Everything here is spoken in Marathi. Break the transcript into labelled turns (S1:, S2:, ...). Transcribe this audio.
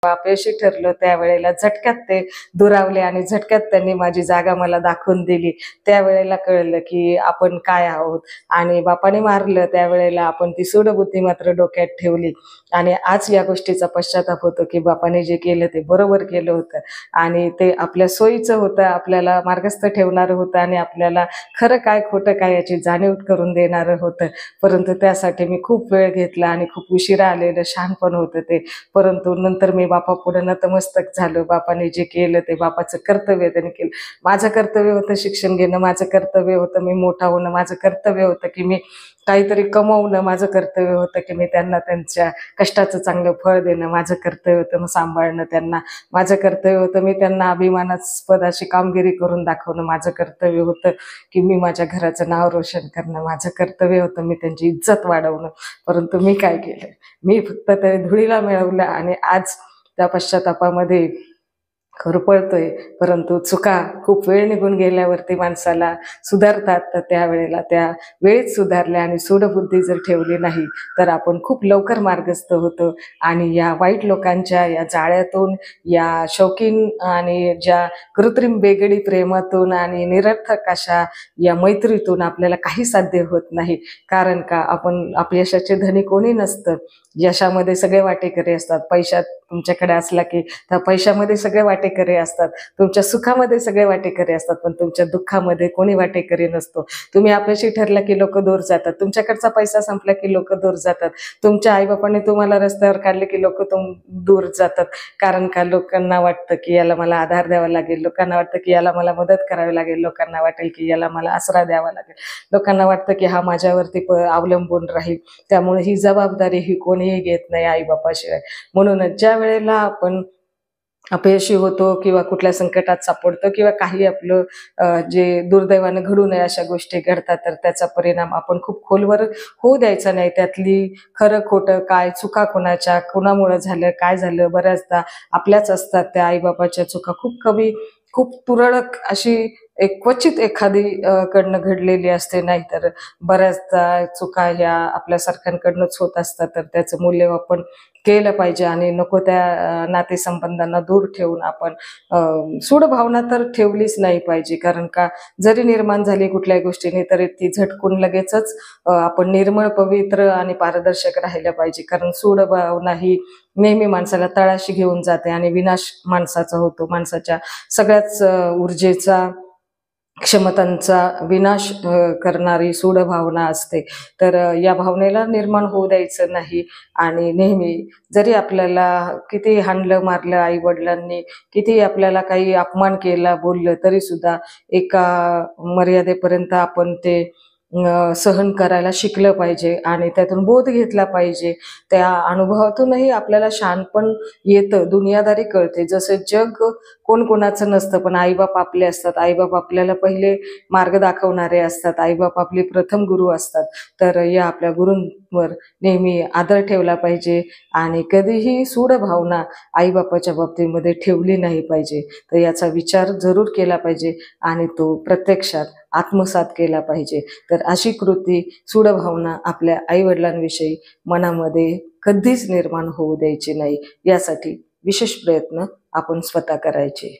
S1: अपयशी ठरलो त्यावेळेला झटक्यात ते दुरावले आणि झटक्यात त्यांनी माझी जागा मला दाखवून दिली। त्यावेळेला कळलं की आपण काय आहोत आणि बापाने मारलं त्यावेळेला आपण ती सूडबुद्धी मात्र डोक्यात ठेवली आणि आज या गोष्टीचा पश्चाताप होतो की बापाने जे केलं ते बरोबर केलं होतं आणि ते आपल्या सोयीचं होतं, आपल्याला मार्गस्थ ठेवणारं होतं आणि आपल्याला खरं काय खोटं काय याची जाणीव करून देणारं होतं। परंतु त्यासाठी मी खूप वेळ घेतला आणि खूप उशिरा आलेलं शहाणपण होतं ते। परंतु नंतर मी बापापुढे नतमस्तक झालो। बापाने जे केलं ते बापाचं कर्तव्य त्याने केलं। माझं कर्तव्य होतं शिक्षण घेणं, माझं कर्तव्य होतं मी मोठा होणं, माझं कर्तव्य होतं की मी काहीतरी कमवणं, माझं कर्तव्य होतं की मी त्यांना त्यांच्या कष्टाचं चांगलं फळ देणं, माझं कर्तव्य होतं मग सांभाळणं त्यांना, माझं कर्तव्य होतं मी त्यांना अभिमानास्पद अशी कामगिरी करून दाखवणं, माझं कर्तव्य होतं की मी माझ्या घराचं नाव रोशन करणं, माझं कर्तव्य होतं मी त्यांची इज्जत वाढवणं। परंतु मी काय केलं, मी फक्त ते धुळीला मिळवलं आणि आज त्या पश्चातापामध्ये खरपळतोय। परंतु चुका खूप वेळ निघून गेल्यावरती माणसाला सुधारतात, तर त्यावेळेला त्या वेळेत सुधारल्या आणि सूडबुद्धी जर ठेवली नाही तर आपण खूप लवकर मार्गस्थ होतो आणि या वाईट लोकांच्या या जाळ्यातून, या शौकीन आणि ज्या कृत्रिम बेगडी प्रेमातून आणि निरर्थक अशा या मैत्रीतून आपल्याला काही साध्य होत नाही। कारण का आपण अपयशाचे धनी कोणी नसतं, यशामध्ये सगळे वाटेकरी असतात। पैशात तुमच्याकडे असला की त्या पैशामध्ये सगळे वाटेकरी असतात, तुमच्या सुखामध्ये सगळे वाटेकरी असतात, पण तुमच्या दुःखामध्ये कोणी वाटेकरी नसतो। तुम्ही अपयशी ठरला की लोक दूर जातात, तुमच्याकडचा पैसा संपला की लोक दूर जातात, तुमच्या आईबापाने तुम्हाला रस्त्यावर काढले की लोक दूर जातात। कारण का लोकांना वाटतं की याला मला आधार द्यावा लागेल, लोकांना वाटतं की याला मला मदत करावी लागेल, लोकांना वाटेल की याला मला आसरा द्यावा लागेल, लोकांना वाटतं की हा माझ्यावरती अवलंबून राहील, त्यामुळे ही जबाबदारी ही कोणीही घेत नाही आईबापाशिवाय। म्हणूनच ज्या वेळेला आपण अपयशी होतो किंवा कुठल्या संकटात सापडतो किंवा काही आपलं जे दुर्दैवानं घडू नये अशा गोष्टी घडतात, तर त्याचा परिणाम आपण खूप खोलवर होऊ द्यायचा नाही। त्यातली खरं खोटं काय, चुका कोणाच्या, कोणामुळं झालं, काय झालं, बऱ्याचदा आपल्याच असतात त्या आईबापाच्या चुका। खूप कमी, खूप तुरळक अशी एक क्वचित एखादी कडनं घडलेली असते, नाहीतर बऱ्याचदा चुका ह्या आपल्यासारख्यांकडनंच होत असतात। तर त्याचं मूल्यमापन केलं पाहिजे आणि नको त्या नातेसंबंधांना दूर ठेवून आपण सूडभावना तर ठेवलीच नाही पाहिजे। कारण का जरी निर्माण झाली कुठल्याही गोष्टीने तरी ती झटकून लगेचच आपण निर्मळ, पवित्र आणि पारदर्शक राहिलं पाहिजे। कारण सूडभावना ही नेहमी माणसाला तळाशी घेऊन जाते आणि विनाश माणसाचा होतो, माणसाच्या सगळ्याच ऊर्जेचा, क्षमतांचा विनाश करणारी सूडभावना असते। तर या भावनेला निर्माण होऊ द्यायचं नाही आणि नेहमी जरी आपल्याला किती हाणलं मारलं आई वडिलांनी, किती आपल्याला काही अपमान केला, बोललं, तरी सुद्धा एका मर्यादेपर्यंत आपण ते सहन करायला शिकलं पाहिजे आणि त्यातून बोध घेतला पाहिजे। त्या अनुभवातूनही आपल्याला शहाणपण येतं, दुनियादारी कळते। जसं जग कोण कोणाचं नसतं, पण आईबाप आपले असतात, आईबाप आपल्याला पहिले मार्ग दाखवणारे असतात, आईबाप आपले प्रथम गुरु असतात। तर या आपल्या गुरूंवर नेहमी आदर ठेवला पाहिजे आणि कधीही सूडभावना आईबापाच्या बाबतीमध्ये ठेवली नाही पाहिजे। तर याचा विचार जरूर केला पाहिजे आणि तो प्रत्यक्षात आत्मसात केला पाहिजे। तर अशी कृती, सूडभावना आपल्या आईवडिलांविषयी मनामध्ये कधीच निर्माण होऊ द्यायची नाही, यासाठी विशेष प्रयत्न आपण स्वतः करायचे।